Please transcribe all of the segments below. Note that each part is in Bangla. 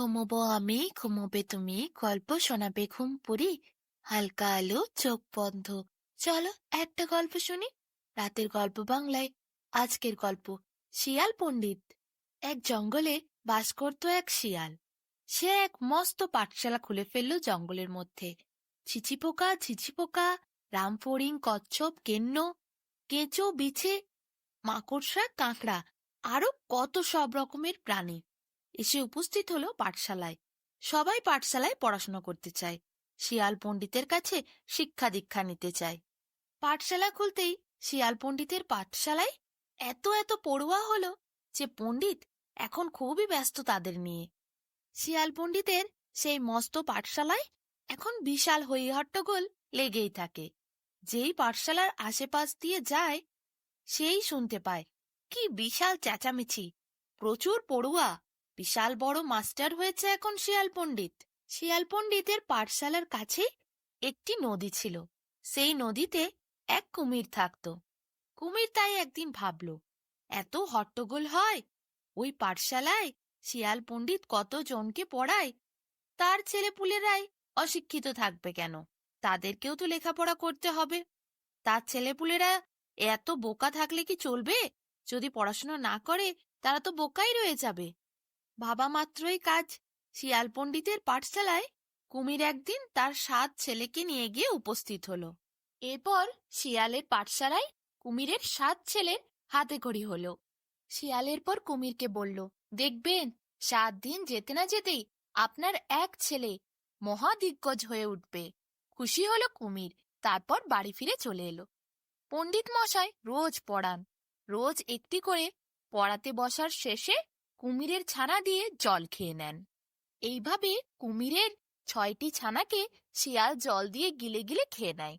ঘুমোবো আমি, ঘুমোবে তুমি, গল্প শোনাবে ঘুম পুরি, হালকা আলো চোখ বন্ধ। চলো একটা গল্প শুনি। রাতের গল্প বাংলায়। আজকের গল্প শিয়াল পণ্ডিত। এক জঙ্গলে বাস করত এক শিয়াল। সে এক মস্ত পাঠশালা খুলে ফেললো জঙ্গলের মধ্যে। ছিছি পোকা, রামফড়িং, কচ্ছপ, কেন্ন, কেঁচো, বিছে, মাকড়সা, কাঁকড়া, আরো কত সব রকমের প্রাণী এসে উপস্থিত হলো পাঠশালায়। সবাই পাঠশালায় পড়াশোনা করতে চায়, শিয়াল পণ্ডিতের কাছে শিক্ষা দীক্ষা নিতে চায়। পাঠশালা খুলতেই শিয়াল পণ্ডিতের পাঠশালায় এত এত পড়ুয়া হলো যে পণ্ডিত এখন খুবই ব্যস্ত তাদের নিয়ে। শিয়াল পণ্ডিতের সেই মস্ত পাঠশালায় এখন বিশাল হই হট্টগোল লেগেই থাকে। যেই পাঠশালার আশেপাশ দিয়ে যায় সেই শুনতে পায় কি বিশাল চেঁচামেচি, প্রচুর পড়ুয়া, বিশাল বড় মাস্টার হয়েছে এখন শিয়াল পণ্ডিত। শিয়াল পণ্ডিতের পাঠশালার কাছে একটি নদী ছিল। সেই নদীতে এক কুমির থাকত। কুমির তাই একদিন ভাবল, এত হট্টগোল হয় ওই পাঠশালায়, শিয়াল পণ্ডিত কত জনকে পড়ায়, তার ছেলেপুলেরাই অশিক্ষিত থাকবে কেন? তাদেরকেও তো লেখাপড়া করতে হবে। তার ছেলেপুলেরা এত বোকা থাকলে কি চলবে? যদি পড়াশোনা না করে তারা তো বোকাই রয়ে যাবে। ভাবা মাত্রই কাজ। শিয়াল পণ্ডিতের পাঠশালায় কুমির একদিন তার 7 ছেলেকে নিয়ে গিয়ে উপস্থিত হলো। এরপর শিয়ালের পাঠশালায় কুমিরের 7 ছেলের হাতে খড়ি হলো। শিয়ালের পর কুমিরকে বলল, দেখবেন 7 দিন যেতে না যেতেই আপনার এক ছেলে মহাদিগ্গজ হয়ে উঠবে। খুশি হলো কুমির। তারপর বাড়ি ফিরে চলে এলো। পণ্ডিত মশাই রোজ পড়ান। রোজ একটি করে পড়াতে বসার শেষে কুমিরের ছানা দিয়ে জল খেয়ে নেন। এইভাবে কুমিরের 6টি ছানাকে শিয়াল জল দিয়ে গিলে গিলে খেয়ে নেয়।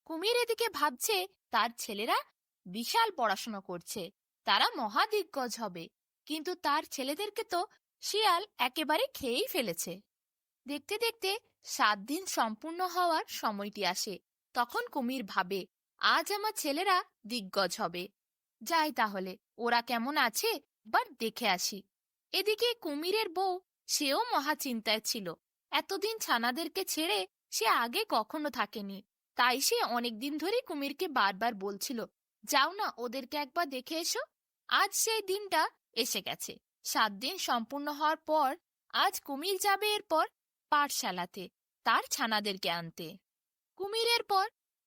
কুমির এদিকে ভাবছে তার ছেলেরা বিশাল পড়াশোনা করছে, তারা মহাদিগ্গজ হবে, কিন্তু তার ছেলেদেরকে তো শিয়াল একেবারে খেয়েই ফেলেছে। দেখতে দেখতে 7 দিন সম্পূর্ণ হওয়ার সময়টি আসে। তখন কুমির ভাবে, আজ আমার ছেলেরা দিগ্গজ হবে। যাই তাহলে, ওরা কেমন আছে বার দেখে আসি। এদিকে কুমিরের বউ, সেও মহা চিন্তায় ছিল। এতদিন ছানাদেরকে ছেড়ে সে আগে কখনো থাকেনি। তাই সে অনেকদিন ধরে কুমিরকে বারবার বলছিল, যাও না ওদেরকে একবার দেখে এসো। আজ সেই দিনটা এসে গেছে। 7 দিন সম্পূর্ণ হওয়ার পর আজ কুমির যাবে এরপর পাঠশালাতে তার ছানাদেরকে আনতে। কুমিরের পর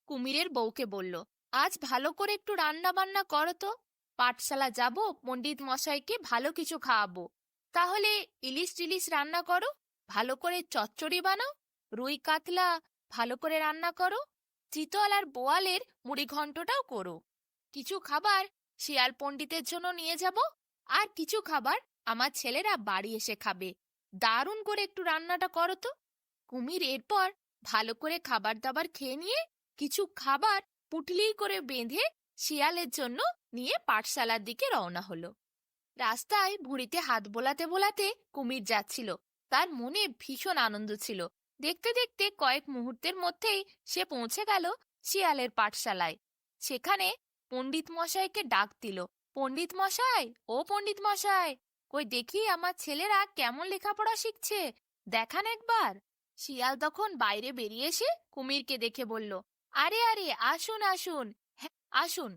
কুমিরের বউকে বলল, আজ ভালো করে একটু রান্না বান্না করো তো। পাঠশালা যাব, পণ্ডিত মশাইকে ভালো কিছু খাওয়াবো। তাহলে ইলিশ টিলিশ রান্না করো, ভালো করে চচ্চড়ি বানাও, রুই কাতলা ভালো করে রান্না করো, চিতল আর বোয়ালের মুড়ি ঘন্টটাও করো। কিছু খাবার শিয়াল পণ্ডিতের জন্য নিয়ে যাব, আর কিছু খাবার আমার ছেলেরা বাড়ি এসে খাবে। দারুণ করে একটু রান্নাটা করো তো। কুমির এরপর ভালো করে খাবার দাবার খেয়ে নিয়ে কিছু খাবার পুটলি করে বেঁধে শিয়ালের জন্য নিয়ে পাঠশালার দিকে রওনা হলো। রাস্তায় ভুঁড়িতে হাত বোলাতে বোলাতে কুমির যাচ্ছিল। তার মনে ভীষণ আনন্দ ছিল। দেখতে দেখতে কয়েক মুহূর্তের মধ্যেই সে পৌঁছে গেল শিয়ালের পাঠশালায়। সেখানে পণ্ডিত মশাইকে ডাক দিল, পণ্ডিত মশাই, ও পণ্ডিত মশাই, কই দেখি আমার ছেলেরা কেমন লেখাপড়া শিখছে, দেখান একবার। শিয়াল তখন বাইরে বেরিয়ে এসে কুমিরকে দেখে বলল, আরে আরে, আসুন আসুন, হ্যাঁ আসুন।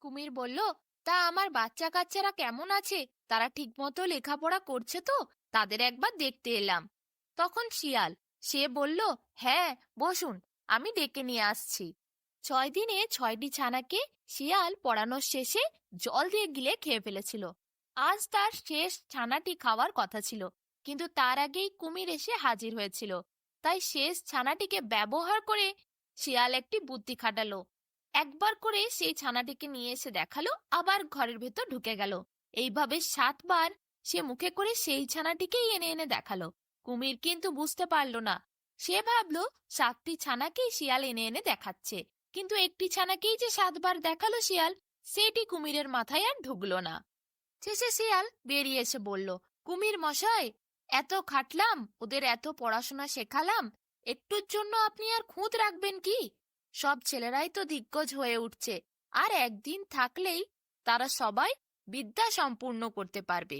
কুমির বলল, তা আমার বাচ্চা কাচ্চারা কেমন আছে? তারা ঠিকমতো লেখাপড়া করছে তো? তাদের একবার দেখতে এলাম। তখন শিয়াল, সে বলল, হ্যাঁ বসুন, আমি ডেকে নিয়ে আসছি। 6 দিনে 6টি ছানাকে শিয়াল পড়ানোর শেষে জল দিয়ে গিলে খেয়ে ফেলেছিল। আজ তার শেষ ছানাটি খাওয়ার কথা ছিল, কিন্তু তার আগেই কুমির এসে হাজির হয়েছিল। তাই শেষ ছানাটিকে ব্যবহার করে শিয়াল একটি বুদ্ধি খাটালো। একবার করে সেই ছানাটিকে নিয়ে এসে দেখালো, আবার ঘরের ভেতর ঢুকে গেল। এইভাবে 7 বার সে মুখে করে সেই ছানাটিকেই এনে এনে দেখালো। কুমির কিন্তু বুঝতে পারল না। সে ভাবলো 7টি ছানাকেই শিয়াল এনে এনে দেখাচ্ছে, কিন্তু একটি ছানাকেই যে 7 বার দেখালো শিয়াল, সেটি কুমিরের মাথায় আর ঢুকলো না। শেষে শিয়াল বেরিয়ে এসে বলল, কুমির মশাই, এত খাটলাম, ওদের এত পড়াশোনা শেখালাম, একটুর জন্য আপনি আর খুঁত রাখবেন কি? সব ছেলেরাই তো দিগ্গজ হয়ে উঠছে, আর একদিন থাকলেই তারা সবাই বিদ্যা সম্পূর্ণ করতে পারবে।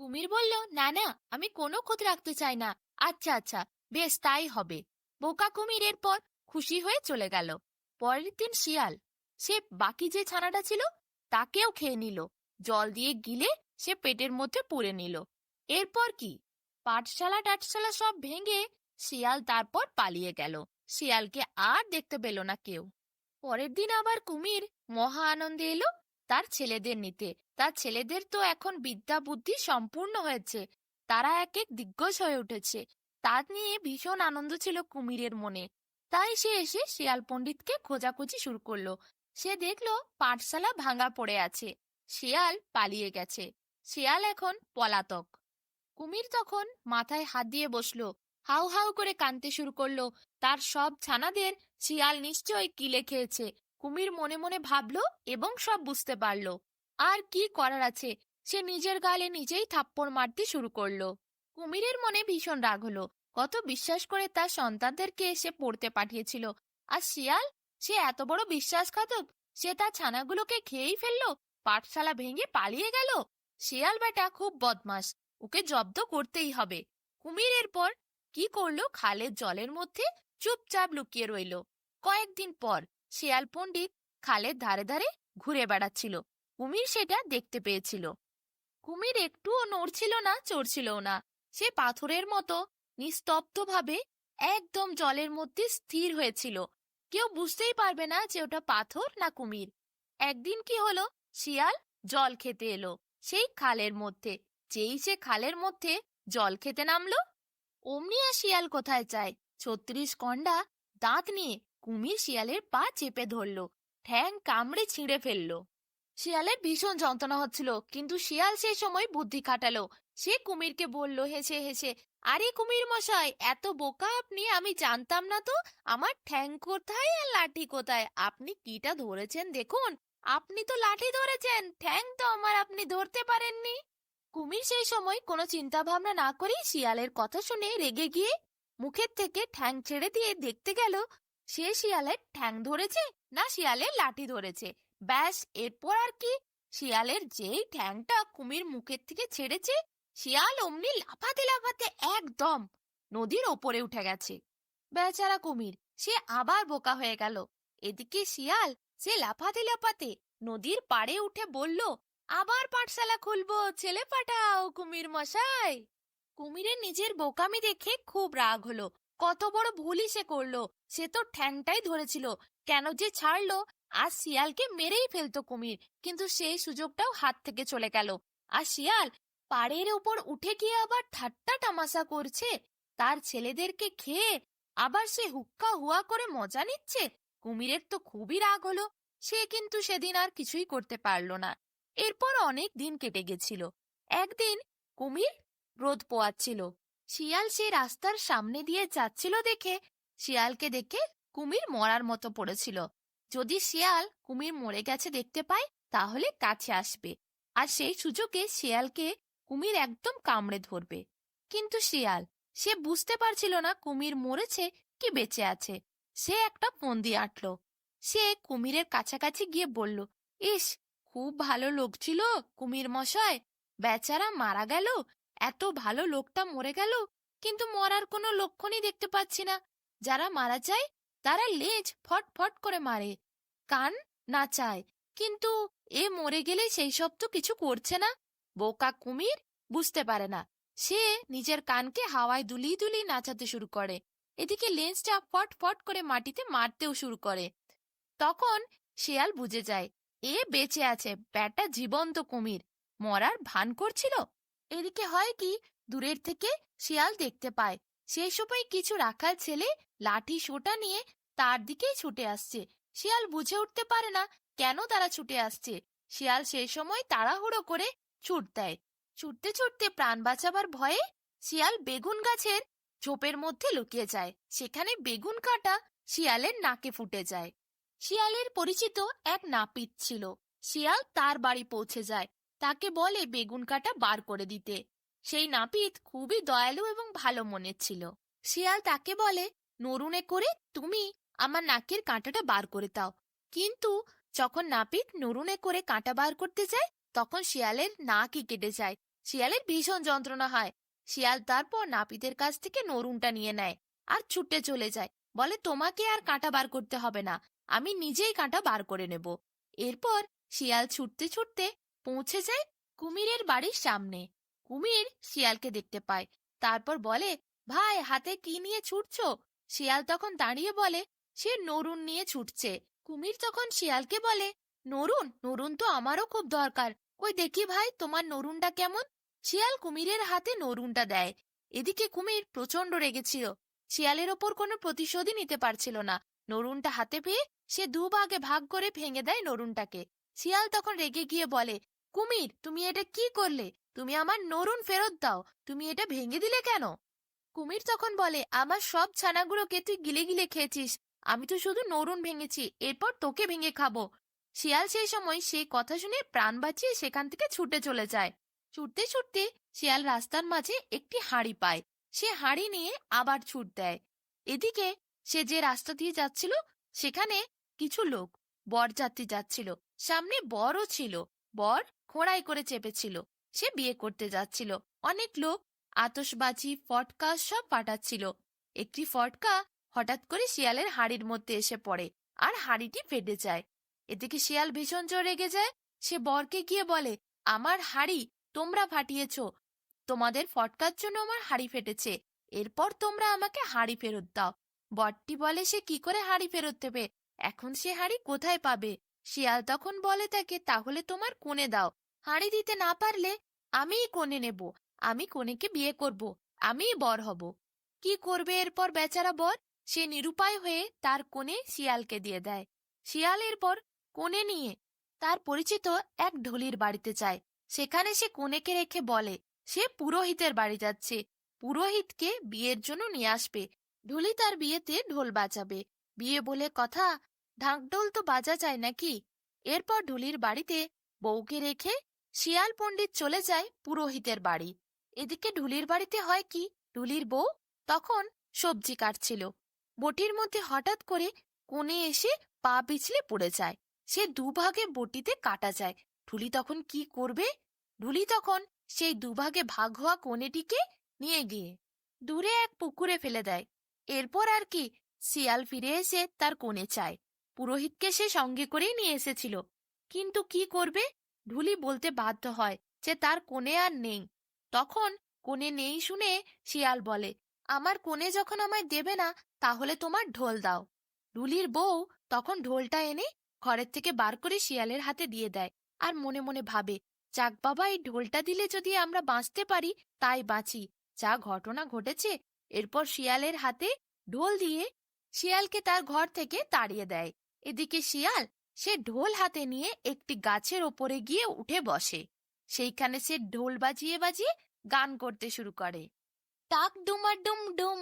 কুমির বলল, না না, আমি কোনো ক্ষতি রাখতে চাই না। আচ্ছা আচ্ছা, বেশ তাই হবে। বোকা কুমির এরপর খুশি হয়ে চলে গেল। পরের দিন শিয়াল সে বাকি যে ছানাটা ছিল তাকেও খেয়ে নিল। জল দিয়ে গিলে সে পেটের মধ্যে পুরে নিল। এরপর কি, পাঠশালা টাটশালা সব ভেঙে শিয়াল তারপর পালিয়ে গেল। শিয়ালকে আর দেখতে পেল না কেউ। পরের দিন আবার কুমির মহা আনন্দে এলো তার ছেলেদের নিতে। তার ছেলেদের তো এখন বিদ্যা বুদ্ধি সম্পূর্ণ হয়েছে, তারা এক এক দিগ্গজ হয়ে উঠেছে। তা নিয়ে ভীষণ আনন্দ ছিল কুমিরের মনে। তাই সে এসে শিয়াল পণ্ডিতকে খোঁজাখুঁজি শুরু করলো। সে দেখলো পাঠশালা ভাঙা পড়ে আছে, শিয়াল পালিয়ে গেছে, শিয়াল এখন পলাতক। কুমির তখন মাথায় হাত দিয়ে বসলো, হাউ হাউ করে কাঁদতে শুরু করলো। তার সব ছানাদের শিয়াল নিশ্চয়ই কিলে খেয়েছে। কুমির মনে মনে ভাবলো এবং সব বুঝতে পারলো। আর কি করার আছে, সে নিজের গালে নিজেই থাপ্পড় মারতে শুরু করলো। কুমিরের মনে ভীষণ রাগ হলো। কত বিশ্বাস করে তার সন্তানদেরকে সে পড়তে পাঠিয়েছিল, আর শিয়াল, সে এত বড় বিশ্বাসঘাতক, সে তার ছানাগুলোকে খেয়েই ফেললো, পাঠশালা ভেঙে পালিয়ে গেল। শিয়াল বেটা খুব বদমাশ, ওকে জব্দ করতেই হবে। কুমির এরপর কি করলো, খালের জলের মধ্যে চুপচাপ লুকিয়ে রইল। কয়েকদিন পর শিয়াল পণ্ডিত খালের ধারে ধারে ঘুরে বেড়াচ্ছিল। কুমির সেটা দেখতে পেয়েছিল। কুমির একটুও নড়ছিল না, চড়ছিল না। সে পাথরের মতো নিস্তব্ধভাবে একদম জলের মধ্যে স্থির হয়েছিল। কেউ বুঝতেই পারবে না যে ওটা পাথর না কুমির। একদিন কি হলো, শিয়াল জল খেতে এলো সেই খালের মধ্যে। যেই সে খালের মধ্যে জল খেতে নামলো, অমনি আর শিয়াল কোথায় চায়, 36 কন্ডা দাঁত নিয়ে কুমির শিয়ালের পা চেপে ধরলো, ঠ্যাং কামড়ে ছিঁড়ে ফেললো। শিয়ালের ভীষণ যন্ত্রণা হচ্ছিল, কিন্তু শিয়াল সেই সময় বুদ্ধি খাটালো। সে কুমিরকে বলল হেসে হেসে, আরে কুমির মশাই, এত বোকা আপনি, আমি জানতাম না তো আমার ঠ্যাং কোথায় আর লাঠি কোথায়। আপনি কিটা ধরেছেন দেখুন, আপনি তো লাঠি ধরেছেন, ঠ্যাং তো আমার আপনি ধরতে পারেননি। কুমির সেই সময় কোনো চিন্তা ভাবনা না করেই শিয়ালের কথা শুনে রেগে গিয়ে মুখের থেকে ঠ্যাং ছেড়ে দিয়ে দেখতে গেল সে শিয়ালের ঠ্যাং ধরেছে না শিয়ালের লাঠি ধরেছে। ব্যাস, এরপর আর কি, শিয়ালের যেই ঠ্যাংটা কুমির মুখের থেকে ছেড়েছে, শিয়াল অমনি লাফাতে লাফাতে একদম নদীর ওপরে উঠে গেছে। বেচারা কুমির, সে আবার বোকা হয়ে গেল। এদিকে শিয়াল, সে লাফাতে লাফাতে নদীর পাড়ে উঠে বলল, আবার পাঠশালা খুলবো, ছেলে পাঠাও কুমির মশাই। কুমিরের নিজের বোকামি দেখে খুব রাগ হলো। কত বড় ভুলই সে করলো, সে তো ঠ্যাংটাই ধরেছিল, কেন যে ছাড়লো। আর শিয়ালকে মেরেই ফেলতো কুমির, কিন্তু সেই সুযোগটাও হাত থেকে চলে গেল। আর শিয়াল পাড়ের উপর উঠে গিয়ে আবার ঠাট্টা তামাশা করছে, তার ছেলেদেরকে খেয়ে আবার সে হুক্কা হুয়া করে মজা নিচ্ছে। কুমিরের তো খুবই রাগ হলো। সে কিন্তু সেদিন আর কিছুই করতে পারলো না। এরপর অনেক দিন কেটে গেছিল। একদিন কুমির রোদ পোয়াচ্ছিল। শিয়াল সে রাস্তার সামনে দিয়ে যাচ্ছিল দেখে, শিয়ালকে দেখে কুমির মরার মতো পড়েছিল। যদি শিয়াল কুমির মরে গেছে দেখতে পায়, তাহলে কাছে আসবে, আর সেই সুযোগে শিয়ালকে কুমির একদম কামড়ে ধরবে। কিন্তু শিয়াল, সে বুঝতে পারছিল না কুমির মরেছে কি বেঁচে আছে। সে একটা ফন্দি আঁটল। সে কুমিরের কাছাকাছি গিয়ে বলল, ইস, খুব ভালো লোক ছিল কুমির মশাই, বেচারা মারা গেল। এত ভালো লোকটা মরে গেল, কিন্তু মরার কোনো লক্ষণই দেখতে পাচ্ছি না। যারা মারা যায় তারা লেজ ফট ফট করে মারে, কান নাচায়, কিন্তু এ মরে গেলে সেই সব তো কিছু করছে না। বোকা কুমির বুঝতে পারে না। সে নিজের কানকে হাওয়ায় দুলিয়ে দুলিয়ে নাচাতে শুরু করে, এদিকে লেজটা ফট ফট করে মাটিতে মারতেও শুরু করে। তখন শিয়াল বুঝে যায় এ বেঁচে আছে, ব্যাটা জীবন্ত কুমির, মরার ভান করছিল। এদিকে হয় কি, দূরের থেকে শিয়াল দেখতে পায় সেই সময় কিছু রাখাল ছেলে লাঠি সোঁটা নিয়ে তার দিকেই ছুটে আসছে। শিয়াল বুঝে উঠতে পারে না কেন তারা ছুটে আসছে। শিয়াল সেই সময় তাড়াহুড়ো করে ছুট দেয়। ছুটতে ছুটতে প্রাণ বাঁচাবার ভয়ে শিয়াল বেগুন গাছের ঝোপের মধ্যে লুকিয়ে যায়। সেখানে বেগুন কাঁটা শিয়ালের নাকে ফুটে যায়। শিয়ালের পরিচিত এক নাপিত ছিল। শিয়াল তার বাড়ি পৌঁছে যায়, তাকে বলে বেগুন কাঁটা বার করে দিতে। সেই নাপিত খুবই দয়ালু এবং ভালো মনের ছিল। শিয়াল তাকে বলে, নরুনে করে তুমি আমার নাকের কাঁটাটা বার করে দাও। কিন্তু যখন নাপিত নরুনে করে কাঁটা বার করতে যায়, তখন শিয়ালের নাকই কেটে যায়। শিয়ালের ভীষণ যন্ত্রণা হয়। শিয়াল তারপর নাপিতের কাছ থেকে নরুনটা নিয়ে নেয় আর ছুটে চলে যায়। বলে, তোমাকে আর কাঁটা বার করতে হবে না, আমি নিজেই কাঁটা বার করে নেব। এরপর শিয়াল ছুটতে ছুটতে পৌঁছে যায় কুমিরের বাড়ির সামনে। কুমির শিয়ালকে দেখতে পায়, তারপর বলে, ভাই, হাতে কি নিয়ে ছুটছো? শিয়াল তখন দাঁড়িয়ে বলে, সে নরুন নিয়ে ছুটছে। কুমির তখন শিয়ালকে বলে, নরুন? নরুন তো আমারও খুব দরকার, কই দেখি ভাই তোমার নরুনটা কেমন। শিয়াল কুমিরের হাতে নরুনটা দেয়। এদিকে কুমির প্রচন্ড রেগেছিল, শিয়ালের ওপর কোনো প্রতিশোধই নিতে পারছিল না। নরুনটা হাতে পেয়ে সে দুভাগে ভাগ করে ভেঙে দেয় নরুনটাকে। শিয়াল তখন রেগে গিয়ে বলে, কুমির, তুমি এটা কি করলে? তুমি আমার নরুন ফেরত দাও, তুমি এটা ভেঙে দিলে কেন? কুমির তখন বলে, আমার সব ছানাগুলোকে তুই গিলে গিলে খেয়েছিস, আমি তো শুধু নরুন ভেঙেছি, এরপর তোকে ভেঙে খাবো। শিয়াল সেই সময় সেই কথা শুনে প্রাণ বাঁচিয়ে সেখান থেকে ছুটে চলে যায়। ছুটতে ছুটতে শিয়াল রাস্তার মাঝে একটি হাঁড়ি পায়। সে হাঁড়ি নিয়ে আবার ছুট দেয়। এদিকে সে যে রাস্তা দিয়ে যাচ্ছিল সেখানে কিছু লোক বরযাত্রী যাচ্ছিল। সামনে বরও ছিল, বর ঘোড়ায় করে চেপেছিল। সে বিয়ে করতে যাচ্ছিল। অনেক লোক আতশবাজি ফটকা সব ফাটাচ্ছিল। একটি ফটকা হঠাৎ করে শিয়ালের হাঁড়ির মধ্যে এসে পড়ে আর হাঁড়িটি ফেটে যায়। এদিকে শিয়াল ভীষণ জোরে রেগে যায়। সে বরকে গিয়ে বলে, আমার হাঁড়ি তোমরা ফাটিয়েছো, তোমাদের ফটকার জন্য আমার হাঁড়ি ফেটেছে, এরপর তোমরা আমাকে হাঁড়ি ফেরত দাও। বরটি বলে, সে কি করে হাঁড়ি ফেরত দেবে, এখন সে হাঁড়ি কোথায় পাবে? শিয়াল তখন বলে তাকে, তাহলে তোমার কোণে দাও, হাঁড়ি দিতে না পারলে আমিই কোণে নেব, আমি কনেকে বিয়ে করব, আমিই বর হব। কি করবে এরপর বেচারা বর? সে নিরুপায় হয়ে তার কোণে শিয়ালকে দিয়ে দেয়। শিয়াল এরপর কোণে নিয়ে তার পরিচিত এক ঢুলির বাড়িতে যায়। সেখানে সে কনেকে রেখে বলে, সে পুরোহিতের বাড়ি যাচ্ছে, পুরোহিতকে বিয়ের জন্য নিয়ে আসবে। ঢুলি তার বিয়েতে ঢোল বাজাবে। বিয়ে বলে কথা, ঢাক ঢোল তো বাজা যায় নাকি? এরপর ঢুলির বাড়িতে বউকে রেখে শিয়াল পণ্ডিত চলে যায় পুরোহিতের বাড়ি। এদিকে ঢুলির বাড়িতে হয় কি, ঢুলির বউ তখন সবজি কাটছিল। বটির মধ্যে হঠাৎ করে কোণে এসে পা পিছলে পড়ে যায়। সে দুভাগে বটিতে কাটা যায়। ঢুলি তখন কি করবে? ঢুলি তখন সেই দুভাগে ভাগ হওয়া কোণেটিকে নিয়ে গিয়ে দূরে এক পুকুরে ফেলে দেয়। এরপর আর কি, শিয়াল ফিরে এসে তার কোণে চায়। পুরোহিতকে সে সঙ্গে করেই নিয়ে এসেছিল, কিন্তু কি করবে? ঢুলি বলতে বাধ্য হয় যে তার কোণে আর নেই। তখন কোণে নেই শুনে শিয়াল বলে, আমার কোণে যখন আমায় দেবে না, তাহলে তোমার ঢোল দাও। ঢুলির বউ তখন ঢোলটা এনে ঘরের থেকে বার করে শিয়ালের হাতে দিয়ে দেয় আর মনে মনে ভাবে, যাক বাবা, এই ঢোলটা দিলে যদি আমরা বাঁচতে পারি তাই বাঁচি। যা ঘটনা ঘটেছে। এরপর শিয়ালের হাতে ঢোল দিয়ে শিয়ালকে তার ঘর থেকে তাড়িয়ে দেয়। এদিকে শিয়াল সে ঢোল হাতে নিয়ে একটি গাছের ওপরে গিয়ে উঠে বসে। সেইখানে সে ঢোল বাজিয়ে বাজিয়ে গান করতে শুরু করে। টাক ডুমা ডুম ডুম,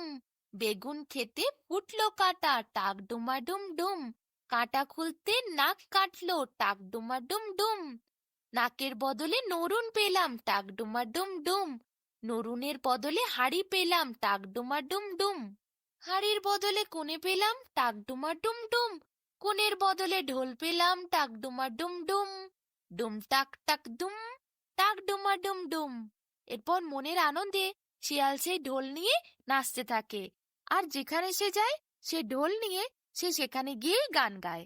বেগুন খেতে ফুটলো কাঁটা, টাক ডুমা ডুম ডুম, কাঁটা খুলতে নাক কাটলো, টাক ডুমা ডুম ডুম, নাকের বদলে নরুন পেলাম, টাক ডুমা ডুম ডুম, নরুনের বদলে হাড়ি পেলাম, টাক ডুমা ডুম ডুম, হাড়ির বদলে কোণে পেলাম, টাক ডুমা ডুম ডুম, কোণের বদলে ঢোল পেলাম, টাক ডুমা ডুম ডুম, ডুম টাক টাক দুম, টাক ডুমা ডুম ডুম। এরপর মনের আনন্দে শিয়াল সেই ঢোল নিয়ে নাচতে থাকে। আর যেখানে সে যায় সে ঢোল নিয়ে সে সেখানে গিয়ে গান গায়।